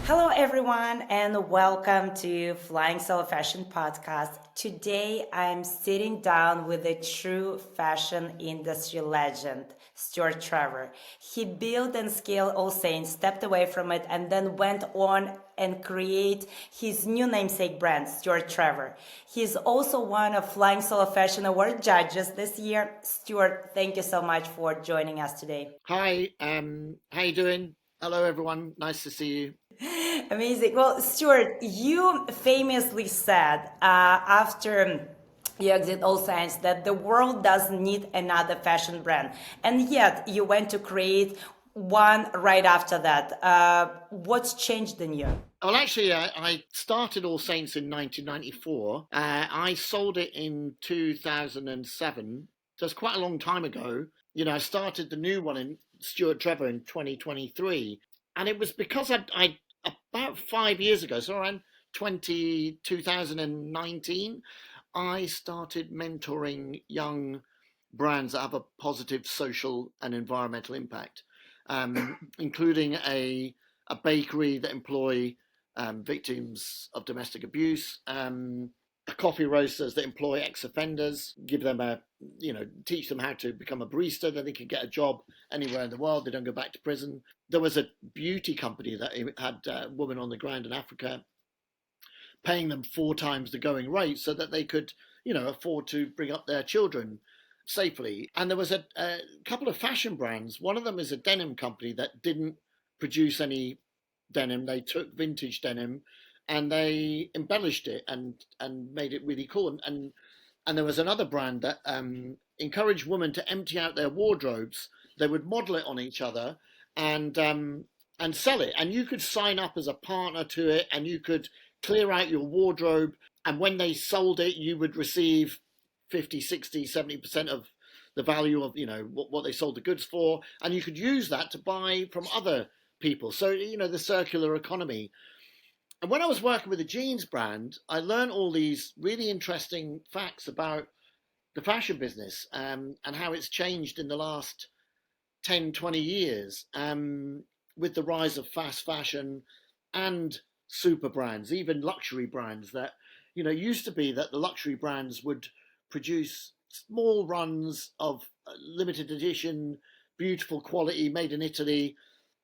Hello, everyone, and welcome to Flying Solo Fashion Podcast. Today, I'm sitting down with a true fashion industry legend, Stuart Trevor. He built and scaled AllSaints, stepped away from it, and then went on and create his new namesake brand, Stuart Trevor. He's also one of Flying Solo Fashion Award judges this year. Stuart, thank you so much for joining us today. Hi, how you doing? Hello, everyone. Nice to see you. Amazing. Well, Stuart, you famously said after you exit AllSaints that the world doesn't need another fashion brand, and yet you went to create one right after that. What's changed in you? Well, actually, I started All Saints in 1994. I sold it in 2007. So it's quite a long time ago. I started the new one in Stuart Trevor in 2023. And it was because I about 5 years ago, so around 2019, I started mentoring young brands that have a positive social and environmental impact, including a bakery that employ victims of domestic abuse, coffee roasters that employ ex-offenders, give them teach them how to become a barista, then they can get a job anywhere in the world. They don't go back to prison. There was a beauty company that had a woman on the ground in Africa, paying them 4 times the going rate so that they could, afford to bring up their children safely. And there was a couple of fashion brands. One of them is a denim company that didn't produce any denim. They took vintage denim and they embellished it and made it really cool. And there was another brand that encouraged women to empty out their wardrobes. They would model it on each other and and sell it. And you could sign up as a partner to it, and you could clear out your wardrobe. And when they sold it, you would receive 50, 60, 70% of the value of what they sold the goods for, and you could use that to buy from other people. So the circular economy. And when I was working with a jeans brand, I learned all these really interesting facts about the fashion business, and how it's changed in the last 10, 20 years, with the rise of fast fashion and super brands, even luxury brands that, used to be that the luxury brands would produce small runs of limited edition, beautiful quality, made in Italy,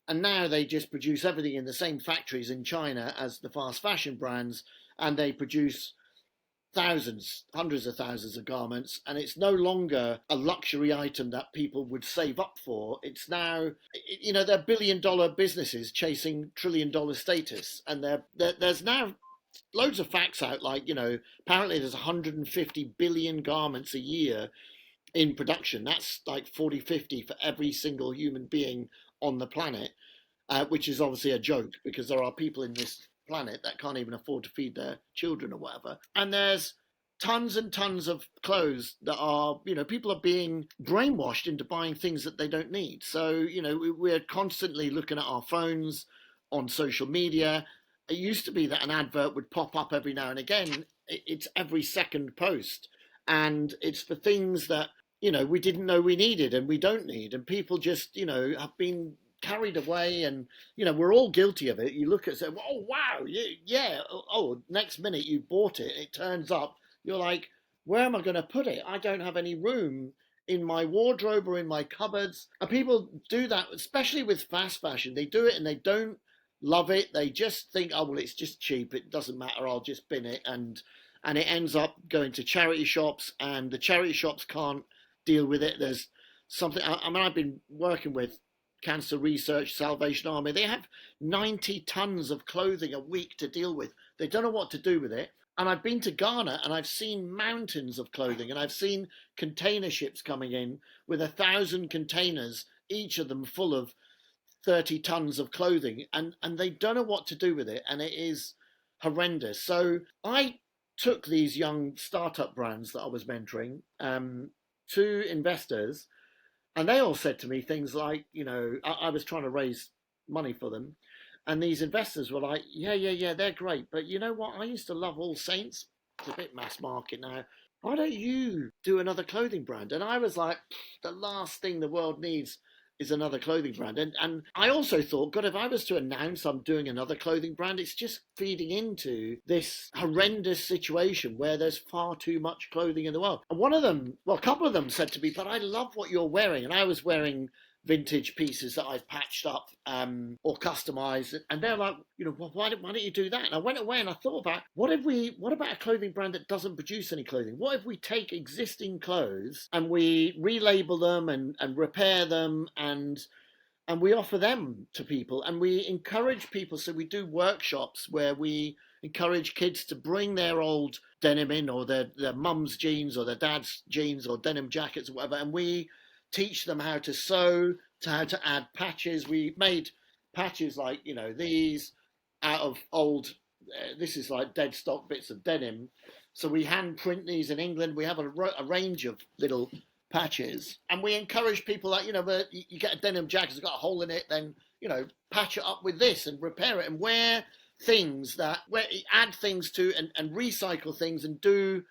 and now they just produce everything in the same factories in China as the fast fashion brands, and they produce thousands, hundreds of thousands of garments, and it's no longer a luxury item that people would save up for. It's now, they're billion-dollar businesses chasing trillion-dollar status, and there's now loads of facts out, like, apparently there's 150 billion garments a year in production. That's like 40, 50 for every single human being on the planet, which is obviously a joke because there are people in this planet that can't even afford to feed their children or whatever. And there's tons and tons of clothes that are, people are being brainwashed into buying things that they don't need. So, we're constantly looking at our phones, on social media. It used to be that an advert would pop up every now and again. It's every second post. And it's for things that, we didn't know we needed and we don't need. And people just, have been carried away, and we're all guilty of it. You look at it, say, oh wow, yeah, oh, next minute you bought it, it turns up, you're like, where am I going to put it? I don't have any room in my wardrobe or in my cupboards. And people do that, especially with fast fashion. They do it and they don't love it. They just think, oh well, it's just cheap, it doesn't matter, I'll just bin it. And it ends up going to charity shops, and the charity shops can't deal with it. There's something, I mean, I've been working with Cancer Research, Salvation Army. They have 90 tons of clothing a week to deal with. They don't know what to do with it. And I've been to Ghana and I've seen mountains of clothing, and I've seen container ships coming in with 1,000 containers, each of them full of 30 tons of clothing, and they don't know what to do with it. And it is horrendous. So I took these young startup brands that I was mentoring, to investors, and they all said to me things like, I was trying to raise money for them. And these investors were like, yeah, yeah, yeah, they're great. But you know what? I used to love All Saints. It's a bit mass market now. Why don't you do another clothing brand? And I was like, the last thing the world needs is another clothing brand. And I also thought, God, if I was to announce I'm doing another clothing brand, it's just feeding into this horrendous situation where there's far too much clothing in the world. And one of them, well, a couple of them said to me, but I love what you're wearing. And I was wearing vintage pieces that I've patched up or customized, and they're like, well, why don't you do that? And I went away and I thought about what about a clothing brand that doesn't produce any clothing? What if we take existing clothes and we relabel them and repair them and we offer them to people and we encourage people? So we do workshops where we encourage kids to bring their old denim in, or their mum's jeans or their dad's jeans or denim jackets or whatever, and we teach them how to sew, to how to add patches. We made patches like, these out of old, this is like dead stock bits of denim. So we hand print these in England. We have a range of little patches, and we encourage people that, you get a denim jacket, it's got a hole in it, then, patch it up with this and repair it and wear things add things to and recycle things and do.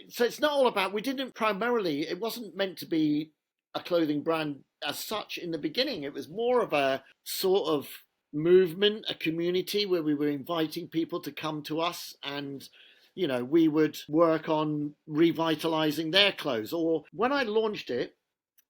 So it's not all about, it wasn't meant to be a clothing brand as such in the beginning. It was more of a sort of movement, a community where we were inviting people to come to us, and we would work on revitalizing their clothes. Or when I launched it,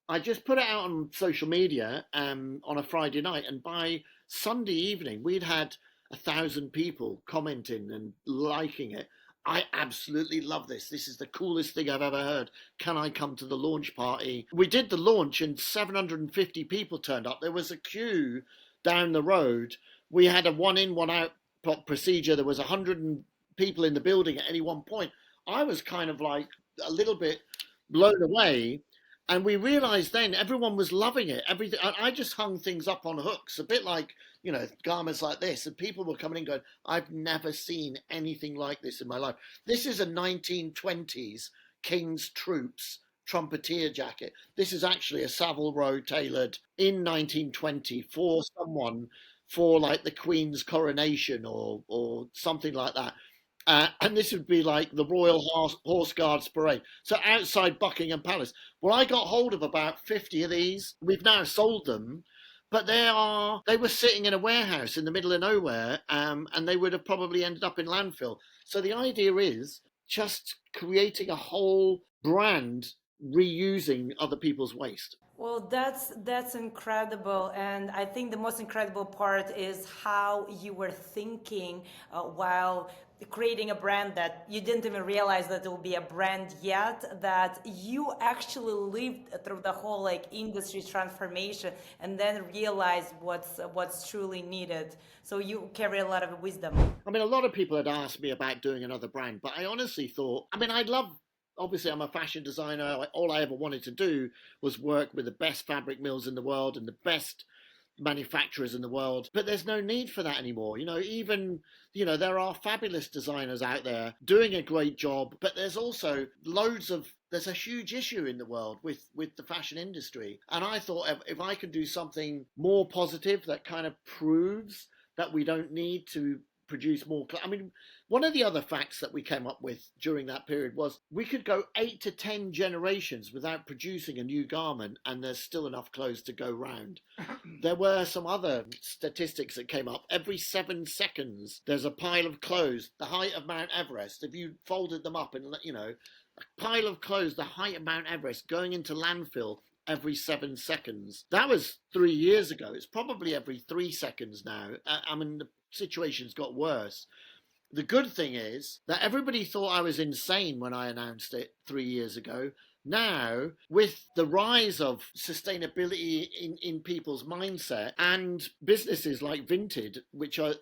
I just put it out on social media on a Friday night, and by Sunday evening we'd had 1,000 people commenting and liking it. I absolutely love this. This is the coolest thing I've ever heard. Can I come to the launch party? We did the launch and 750 people turned up. There was a queue down the road. We had a one in, one out procedure. There was 100 people in the building at any one point. I was kind of like a little bit blown away. And we realized then everyone was loving it. Everything. I just hung things up on hooks, a bit like, garments like this. And people were coming in going, I've never seen anything like this in my life. This is a 1920s King's Troops trumpeter jacket. This is actually a Savile Row tailored in 1920 for someone for like the Queen's coronation or something like that. And this would be like the Royal Horse Guards Parade. So outside Buckingham Palace. Well, I got hold of about 50 of these. We've now sold them, but they were sitting in a warehouse in the middle of nowhere, and they would have probably ended up in landfill. So the idea is just creating a whole brand reusing other people's waste. Well, that's incredible, and I think the most incredible part is how you were thinking while creating a brand that you didn't even realize that it will be a brand yet. That you actually lived through the whole like industry transformation, and then realized what's truly needed. So you carry a lot of wisdom. I mean, a lot of people had asked me about doing another brand, but I honestly thought, I love, obviously I'm a fashion designer. All I ever wanted to do was work with the best fabric mills in the world and the best manufacturers in the world, but there's no need for that anymore. There are fabulous designers out there doing a great job, but there's also there's a huge issue in the world with the fashion industry. And I thought if I could do something more positive that kind of proves that we don't need to produce more. One of the other facts that we came up with during that period was we could go 8 to 10 generations without producing a new garment, and there's still enough clothes to go round. There were some other statistics that came up. Every 7 seconds, there's a pile of clothes the height of Mount Everest. If you folded them up and, a pile of clothes the height of Mount Everest going into landfill every 7 seconds. That was 3 years ago. It's probably every 3 seconds now. The situation's got worse. The good thing is that everybody thought I was insane when I announced it 3 years ago. Now, with the rise of sustainability in people's mindset, and businesses like Vinted, which are,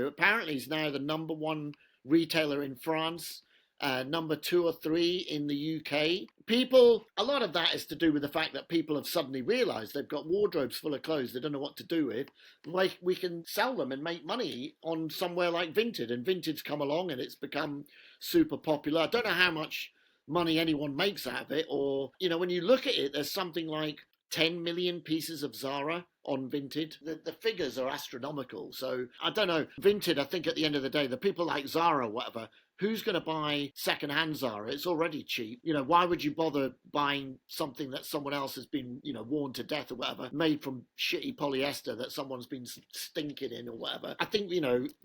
apparently is now the number one retailer in France, number 2 or 3 in the UK. A lot of that is to do with the fact that people have suddenly realised they've got wardrobes full of clothes they don't know what to do with. Like, we can sell them and make money on somewhere like Vinted, and Vinted's come along and it's become super popular. I don't know how much money anyone makes out of it, or, when you look at it, there's something like 10 million pieces of Zara on Vinted. The figures are astronomical. So I don't know. Vinted, I think at the end of the day, the people like Zara or whatever, who's going to buy secondhand Zara? It's already cheap. Why would you bother buying something that someone else has been, worn to death or whatever, made from shitty polyester that someone's been stinking in or whatever? I think,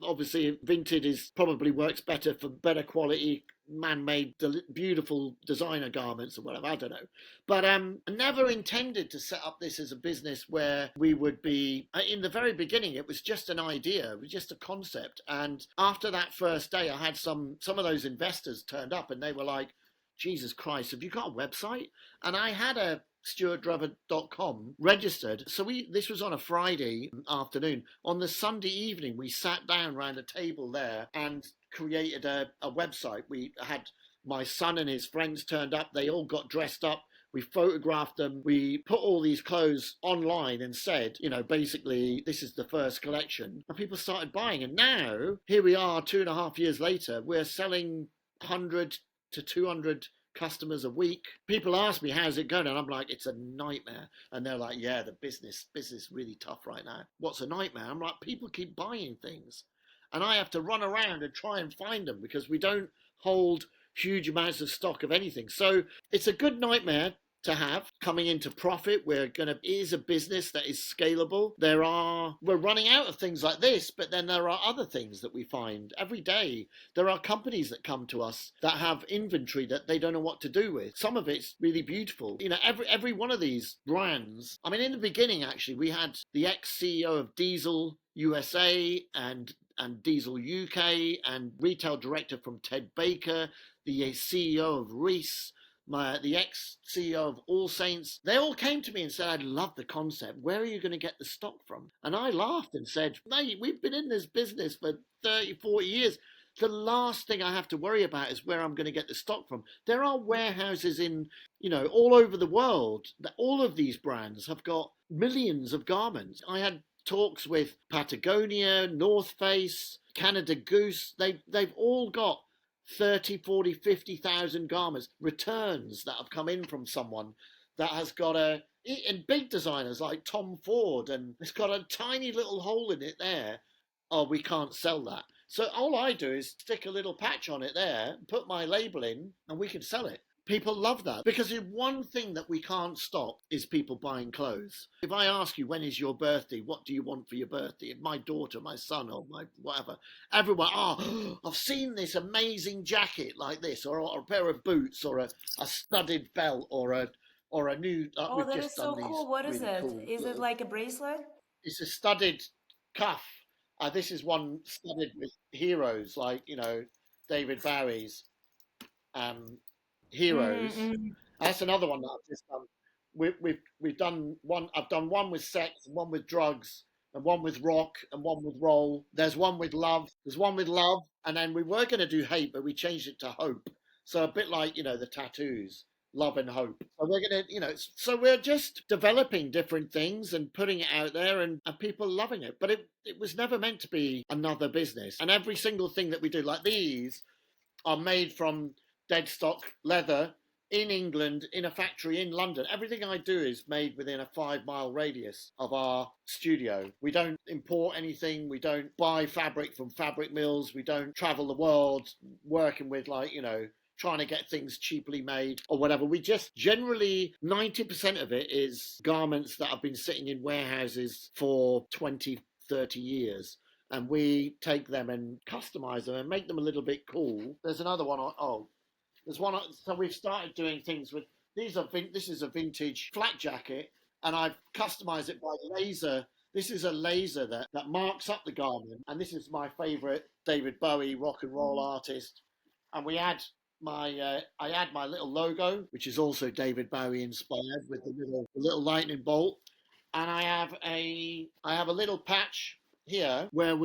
obviously Vinted probably works better for better quality man-made beautiful designer garments or whatever. I don't know, but I never intended to set up this as a business where we would be in the very beginning. It was just an idea, it was just a concept. And after that first day, I had some of those investors turned up and they were like, Jesus Christ, have you got a website? And I had a stuarttrevor.com registered. So this was on a Friday afternoon. On the Sunday evening, we sat down around a table there and created a website. We had my son and his friends turned up. They all got dressed up. We photographed them. We put all these clothes online and said, basically, this is the first collection. And people started buying. And now, here we are 2.5 years later, we're selling 100 to 200 customers a week. People ask me, how's it going? And I'm like, it's a nightmare. And they're like, yeah, the business really tough right now. What's a nightmare? I'm like, people keep buying things. And I have to run around and try and find them because we don't hold huge amounts of stock of anything. So it's a good nightmare to have coming into profit. It is a business that is scalable. We're running out of things like this, but then there are other things that we find every day. There are companies that come to us that have inventory that they don't know what to do with. Some of it's really beautiful. Every one of these brands. I mean, in the beginning, actually, we had the ex-CEO of Diesel USA and Diesel UK and retail director from Ted Baker, the CEO of Reese, the ex-CEO of AllSaints. They all came to me and said, I love the concept. Where are you going to get the stock from? And I laughed and said, mate, we've been in this business for 30, 40 years. The last thing I have to worry about is where I'm going to get the stock from. There are warehouses in, all over the world. All of these brands have got millions of garments. I had talks with Patagonia, North Face, Canada Goose. They've all got 30, 40, 50,000 garments, returns that have come in from someone that has got and big designers like Tom Ford, and it's got a tiny little hole in it there. Oh, we can't sell that. So all I do is stick a little patch on it there, put my label in, and we can sell it. People love that because the one thing that we can't stop is people buying clothes. If I ask you, when is your birthday? What do you want for your birthday? If my daughter, my son, or my whatever, everyone, I've seen this amazing jacket like this, or a pair of boots, or a studded belt, or a new. Oh, We've that is just done so these cool. What is really it? cool Is it little. like a bracelet? It's a studded cuff. This is one studded with heroes like David Bowie's. Heroes. Mm-hmm. That's another one that I've just done. We've done one. I've done one with sex, and one with drugs, and one with rock, and one with roll. There's one with love. There's one with love, and then we were going to do hate, but we changed it to hope. So a bit like the tattoos, love and hope. So we're gonna, so we're just developing different things and putting it out there, and people loving it. But it was never meant to be another business. And every single thing that we do, like these, are made from dead stock leather in England in a factory in London. Everything I do is made within a 5-mile radius of our studio. We don't import anything. We don't buy fabric from fabric mills. We don't travel the world working with trying to get things cheaply made or whatever. We just generally 90% of it is garments that have been sitting in warehouses for 20, 30 years. And we take them and customize them and make them a little bit cool. There's another one. There's one. So we've started doing things with these. This is a vintage flat jacket, and I've customized it by laser. This is a laser that marks up the garment, and this is my favorite David Bowie rock and roll artist. And I add my little logo, which is also David Bowie inspired, with the little lightning bolt. And I have a little patch here where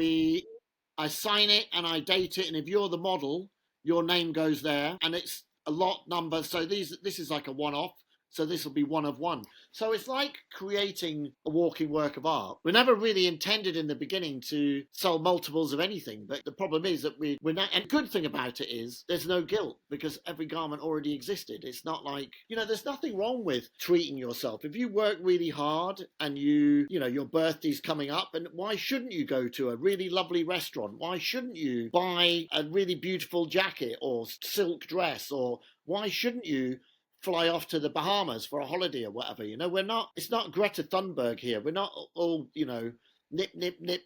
I sign it and I date it, and if you're the model, your name goes there, and it's a lot number. So this is like a one-off, So this will be one of one. So it's like creating a walking work of art. We never really intended in the beginning to sell multiples of anything, but the problem is that we're not. And the good thing about it is there's no guilt because every garment already existed. It's not like, there's nothing wrong with treating yourself. If you work really hard and your birthday's coming up, and why shouldn't you go to a really lovely restaurant? Why shouldn't you buy a really beautiful jacket or silk dress? Or why shouldn't you fly off to the Bahamas for a holiday or whatever? It's not Greta Thunberg here. We're not all, nip, nip, nip.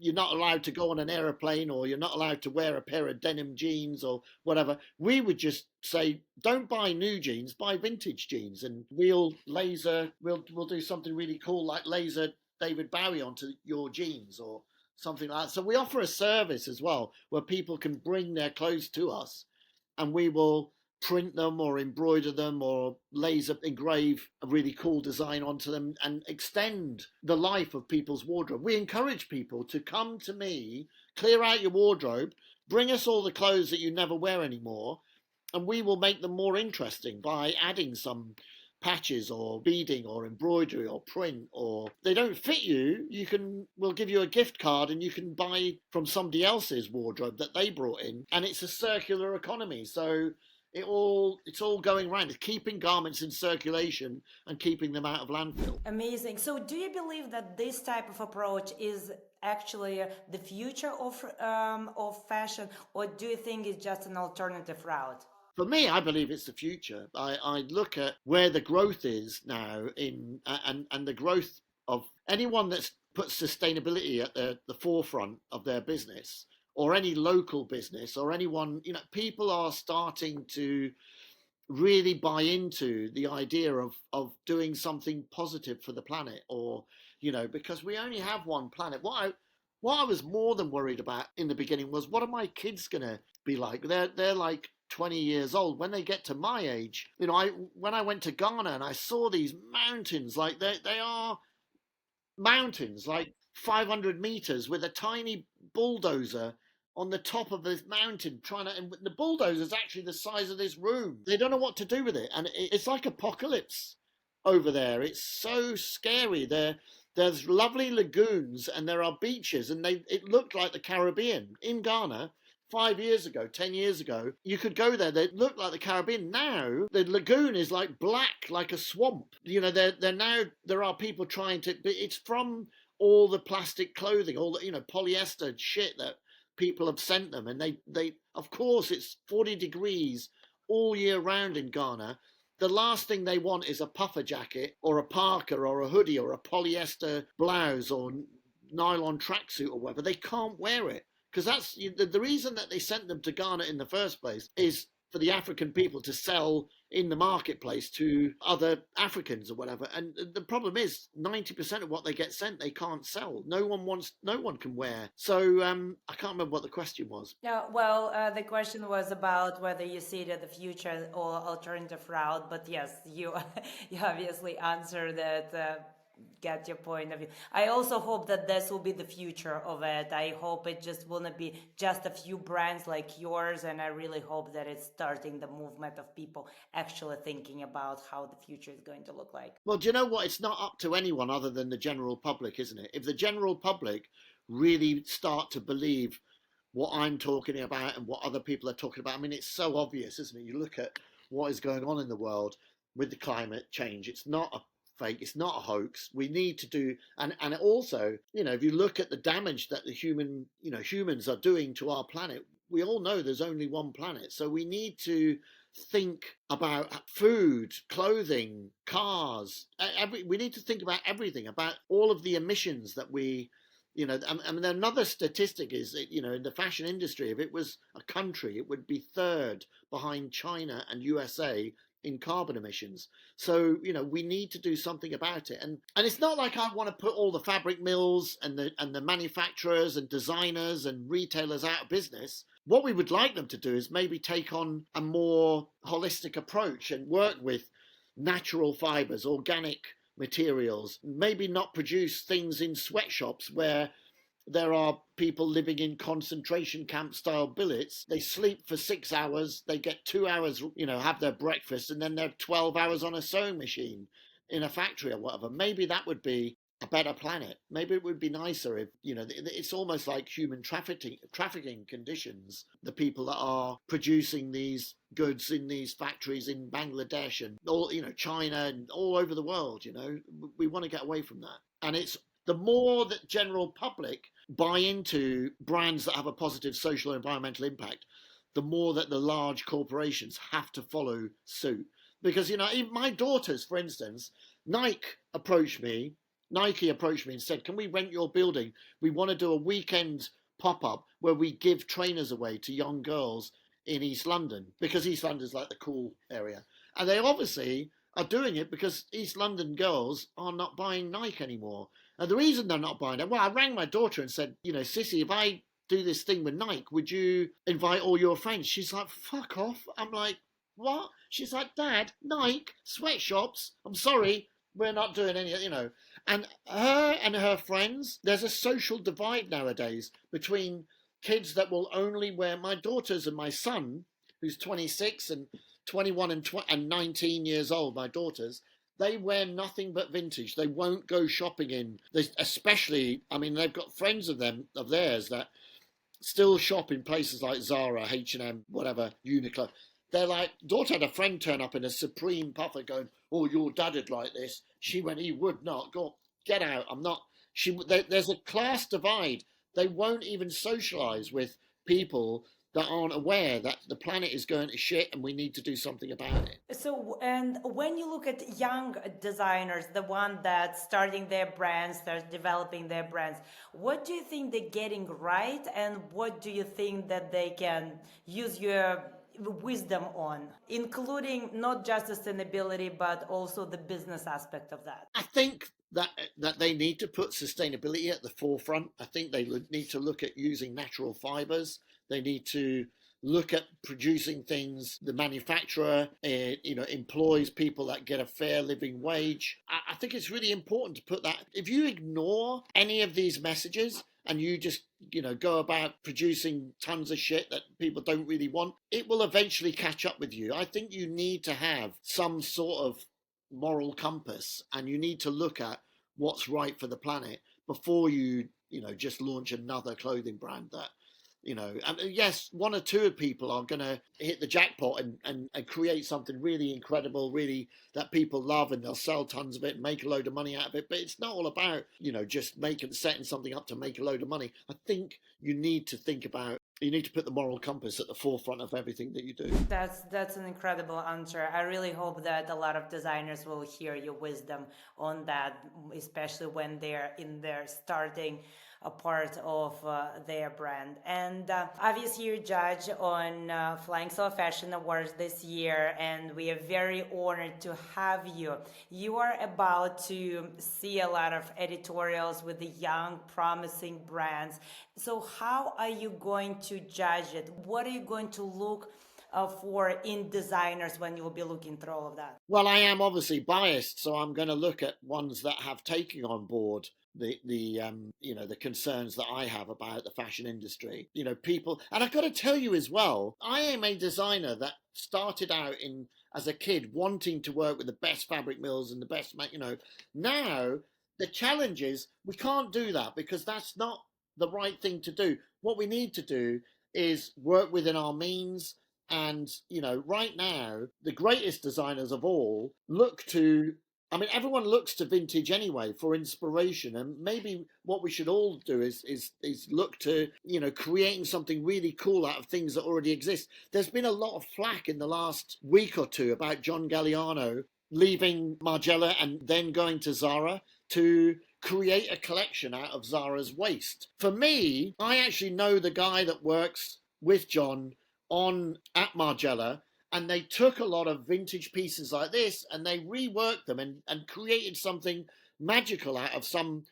You're not allowed to go on an aeroplane, or you're not allowed to wear a pair of denim jeans or whatever. We would just say, don't buy new jeans, buy vintage jeans, and we'll do something really cool, like laser David Bowie onto your jeans or something like that. So we offer a service as well where people can bring their clothes to us, and we will print them or embroider them or laser engrave a really cool design onto them and extend the life of people's wardrobe. We encourage people to come to me, clear out your wardrobe, bring us all the clothes that you never wear anymore, and we will make them more interesting by adding some patches or beading or embroidery or print. Or they don't fit you, we'll give you a gift card and you can buy from somebody else's wardrobe that they brought in, and it's a circular economy. So it's all going around. It's keeping garments in circulation and keeping them out of landfill. Amazing. So, do you believe that this type of approach is actually the future of fashion, or do you think it's just an alternative route? For me, I believe it's the future. I look at where the growth is now and the growth of anyone that's put sustainability at the forefront of their business, or any local business, or anyone, people are starting to really buy into the idea of doing something positive for the planet, or, because we only have one planet. What I was more than worried about in the beginning was, what are my kids going to be like? They're like 20 years old. When they get to my age, when I went to Ghana and I saw these mountains, like they are mountains, like 500 meters, with a tiny bulldozer on the top of this mountain and the bulldozer is actually the size of this room. They don't know what to do with it, and it's like apocalypse over there. It's so scary. There's lovely lagoons and there are beaches, and it looked like the Caribbean in Ghana. 5 years ago, 10 years ago, you could go there. They looked like the Caribbean. Now the lagoon is like black, like a swamp. There are people trying to. It's from all the plastic clothing, all the polyester shit that people have sent them, and they of course it's 40 degrees all year round in Ghana. The last thing they want is a puffer jacket or a parka or a hoodie or a polyester blouse or nylon tracksuit or whatever. They can't wear it. Because that's the reason that they sent them to Ghana in the first place, is for the African people to sell in the marketplace to other Africans or whatever. And the problem is 90% of what they get sent, they can't sell. No one can wear. So I can't remember what the question was. Yeah, well, the question was about whether you see it as the future or alternative route. But yes, you you obviously answered that. Get your point of view. I also hope that this will be the future of it. I hope it just will not be just a few brands like yours, and I really hope that it's starting the movement of people actually thinking about how the future is going to look like. Well, do you know what? It's not up to anyone other than the general public, isn't it? If the general public really start to believe what I'm talking about and what other people are talking about, I mean, it's so obvious, isn't it? You look at what is going on in the world with the climate change. It's not a fake. It's not a hoax. We need to do, and also, if you look at the damage that humans are doing to our planet, we all know there's only one planet. So we need to think about food, clothing, cars. We need to think about everything, about all of the emissions that we. I mean, another statistic is that, in the fashion industry, if it was a country, it would be third behind China and USA in carbon emissions. So, we need to do something about it. And it's not like I want to put all the fabric mills and the manufacturers and designers and retailers out of business. What we would like them to do is maybe take on a more holistic approach and work with natural fibers, organic materials, maybe not produce things in sweatshops where there are people living in concentration camp style billets. They sleep for 6 hours, they get 2 hours, have their breakfast, and then they're 12 hours on a sewing machine in a factory or whatever. Maybe that would be a better planet. Maybe it would be nicer if, it's almost like human trafficking conditions. The people that are producing these goods in these factories in Bangladesh and all, China and all over the world, we want to get away from that. And it's the more that general public buy into brands that have a positive social and environmental impact, the more that the large corporations have to follow suit. Because, even my daughters, for instance, Nike approached me and said, can we rent your building? We want to do a weekend pop-up where we give trainers away to young girls in East London, because East London's like the cool area. And they obviously are doing it because East London girls are not buying Nike anymore. And the reason they're not buying it, well, I rang my daughter and said, Sissy, if I do this thing with Nike, would you invite all your friends? She's like, fuck off. I'm like, what? She's like, Dad, Nike, sweatshops, I'm sorry, we're not doing any, And her and her friends, there's a social divide nowadays between kids that will only wear, my daughters and my son, who's 26 and 21 and 19 years old, my daughters, they wear nothing but vintage. They won't go shopping especially, they've got friends of theirs that still shop in places like Zara, H&M, whatever, Uniqlo. They're like, daughter had a friend turn up in a Supreme puffer going, oh, your dad'd like this. She went, he would not. Go, get out. I'm not. There's a class divide. They won't even socialise with people that aren't aware that the planet is going to shit and we need to do something about it. So, and when you look at young designers, the one that's starting their brands, they're developing their brands, what do you think they're getting right, and what do you think that they can use your wisdom on, including not just sustainability but also the business aspect of that? I think that they need to put sustainability at the forefront. I think they need to look at using natural fibers. They need to look at producing things. The manufacturer, employs people that get a fair living wage. I think it's really important to put that. If you ignore any of these messages and you just, go about producing tons of shit that people don't really want, it will eventually catch up with you. I think you need to have some sort of moral compass, and you need to look at what's right for the planet before you just launch another clothing brand that yes, one or two people are going to hit the jackpot and create something really incredible, really that people love, and they'll sell tons of it and make a load of money out of it. But it's not all about, just setting something up to make a load of money. I think you need to put the moral compass at the forefront of everything that you do. That's an incredible answer. I really hope that a lot of designers will hear your wisdom on that, especially when they're in their starting a part of their brand. And obviously you're judge on Flying Solo Fashion Awards this year, and we are very honored to have you. You are about to see a lot of editorials with the young, promising brands. So how are you going to judge it? What are you going to look for in designers when you'll be looking through all of that? Well, I am obviously biased, so I'm going to look at ones that have taken on board the concerns that I have about the fashion industry. People, and I've got to tell you as well, I am a designer that started out as a kid wanting to work with the best fabric mills and the best, now the challenge is we can't do that because that's not the right thing to do. What we need to do is work within our means. And, right now, the greatest designers of all everyone looks to vintage anyway for inspiration. And maybe what we should all do is look to, creating something really cool out of things that already exist. There's been a lot of flack in the last week or two about John Galliano leaving Margiela and then going to Zara to create a collection out of Zara's waste. For me, I actually know the guy that works with John at Margiela, and they took a lot of vintage pieces like this and they reworked them and created something magical out of some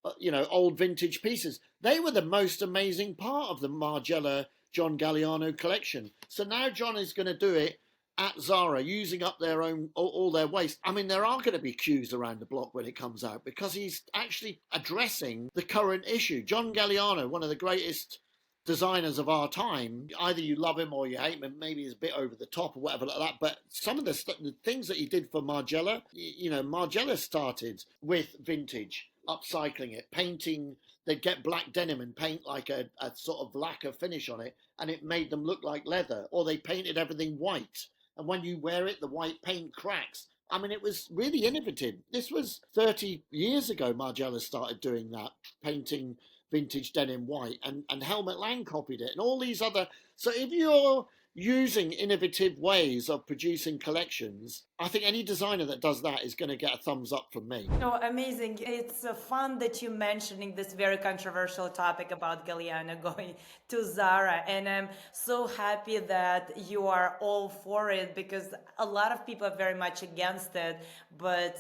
old vintage pieces. They were the most amazing part of the Margiela John Galliano collection. So now John is going to do it at Zara using up their own all their waste. I mean, there are going to be queues around the block when it comes out because he's actually addressing the current issue. John Galliano, one of the greatest designers of our time, either you love him or you hate him, maybe he's a bit over the top or whatever like that, but some of the things that he did for Margiela, you know, Margiela started with vintage, upcycling it, painting. They'd get black denim and paint like a sort of lacquer finish on it, and it made them look like leather. Or they painted everything white, and when you wear it, the white paint cracks. I mean, it was really innovative. This was 30 years ago. Margiela started doing that, painting vintage denim white, and Helmut Lang copied it, and all these other. So if you're using innovative ways of producing collections, I think any designer that does that is going to get a thumbs up from me. Oh, amazing. It's fun that you're mentioning this very controversial topic about Galliano going to Zara. And I'm so happy that you are all for it, because a lot of people are very much against it. But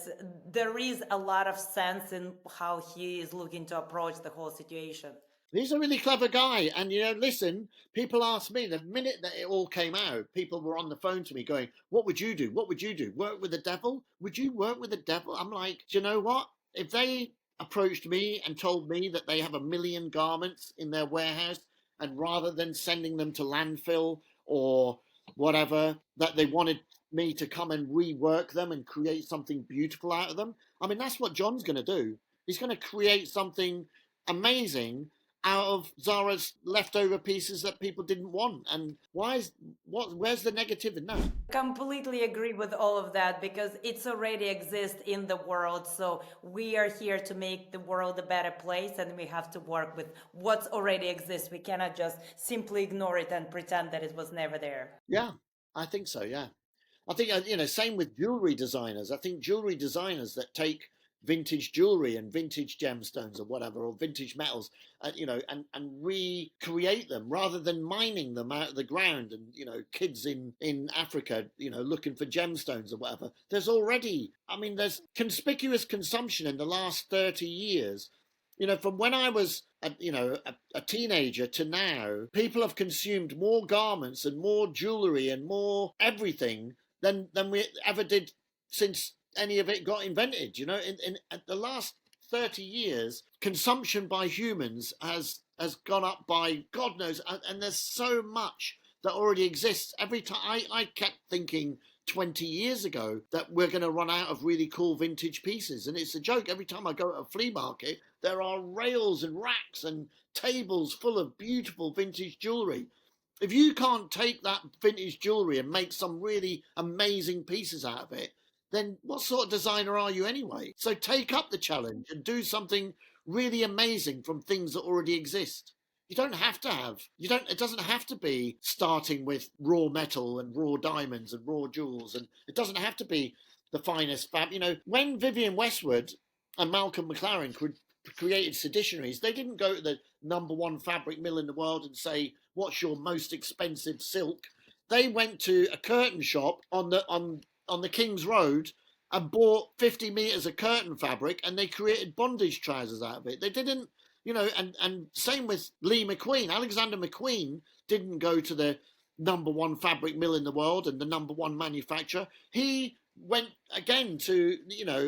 there is a lot of sense in how he is looking to approach the whole situation. He's a really clever guy. And, you know, listen, people asked me the minute that it all came out, people were on the phone to me going, what would you do? What would you do? Work with the devil? Would you work with the devil? I'm like, do you know what? If they approached me and told me that they have 1 million garments in their warehouse, and rather than sending them to landfill or whatever, that they wanted me to come and rework them and create something beautiful out of them, I mean, that's what John's going to do. He's going to create something amazing out of Zara's leftover pieces that people didn't want. And where's the negative in that? Completely agree with all of that, because it's already exists in the world. So we are here to make the world a better place, and we have to work with what's already exists. We cannot just simply ignore it and pretend that it was never there. Yeah, I think so. Yeah. I think, same with jewelry designers. I think jewelry designers that take vintage jewelry and vintage gemstones or whatever, or vintage metals, and recreate them rather than mining them out of the ground. And, kids in Africa, looking for gemstones or whatever. There's conspicuous consumption in the last 30 years. From when I was, a teenager to now, people have consumed more garments and more jewelry and more everything than we ever did since any of it got invented. In the last 30 years, consumption by humans has gone up by God knows, and there's so much that already exists. Every time I kept thinking 20 years ago that we're going to run out of really cool vintage pieces, and it's a joke. Every time I go to a flea market, there are rails and racks and tables full of beautiful vintage jewelry. If you can't take that vintage jewelry and make some really amazing pieces out of it, then what sort of designer are you anyway? So take up the challenge and do something really amazing from things that already exist. It doesn't have to be starting with raw metal and raw diamonds and raw jewels, and it doesn't have to be the finest fab. When Vivienne Westwood and Malcolm McLaren created seditionaries, they didn't go to the #1 fabric mill in the world and say, what's your most expensive silk? They went to a curtain shop on the King's Road and bought 50 meters of curtain fabric, and they created bondage trousers out of it. They didn't, and same with Lee McQueen. Alexander McQueen didn't go to the #1 fabric mill in the world and the #1 manufacturer. He went again to,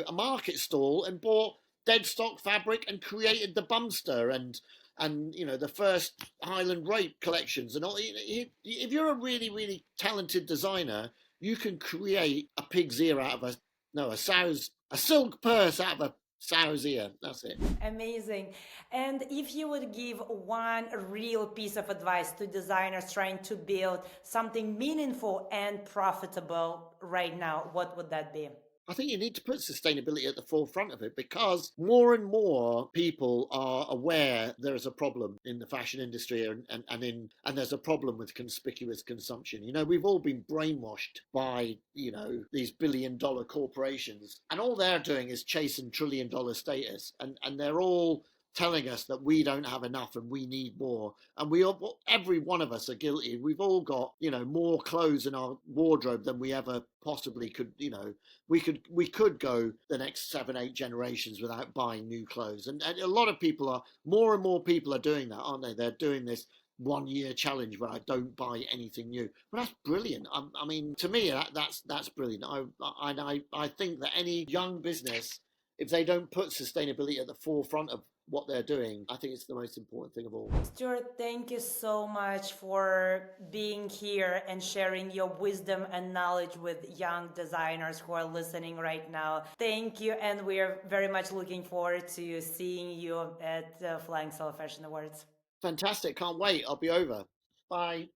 a market stall and bought dead stock fabric and created the Bumster and the first Highland Rape collections and all. If you're a really, really talented designer, you can create a pig's ear out of a silk purse out of a sow's ear. That's it. Amazing. And if you would give one real piece of advice to designers trying to build something meaningful and profitable right now, what would that be? I think you need to put sustainability at the forefront of it, because more and more people are aware there is a problem in the fashion industry and there's a problem with conspicuous consumption. We've all been brainwashed by, these billion-dollar corporations, and all they're doing is chasing trillion-dollar status, and they're all telling us that we don't have enough and we need more. And every one of us are guilty. We've all got, more clothes in our wardrobe than we ever possibly could. We could go the next 7-8 generations without buying new clothes. And a lot of people more and more people are doing that, aren't they? They're doing this 1 year challenge where I don't buy anything new. But that's brilliant. I mean, to me, that's brilliant. I think that any young business, if they don't put sustainability at the forefront of what they're doing, I think it's the most important thing of all. Stuart, thank you so much for being here and sharing your wisdom and knowledge with young designers who are listening right now. Thank you, and we are very much looking forward to seeing you at the Flying Solo Fashion Awards. Fantastic. Can't wait. I'll be over. Bye.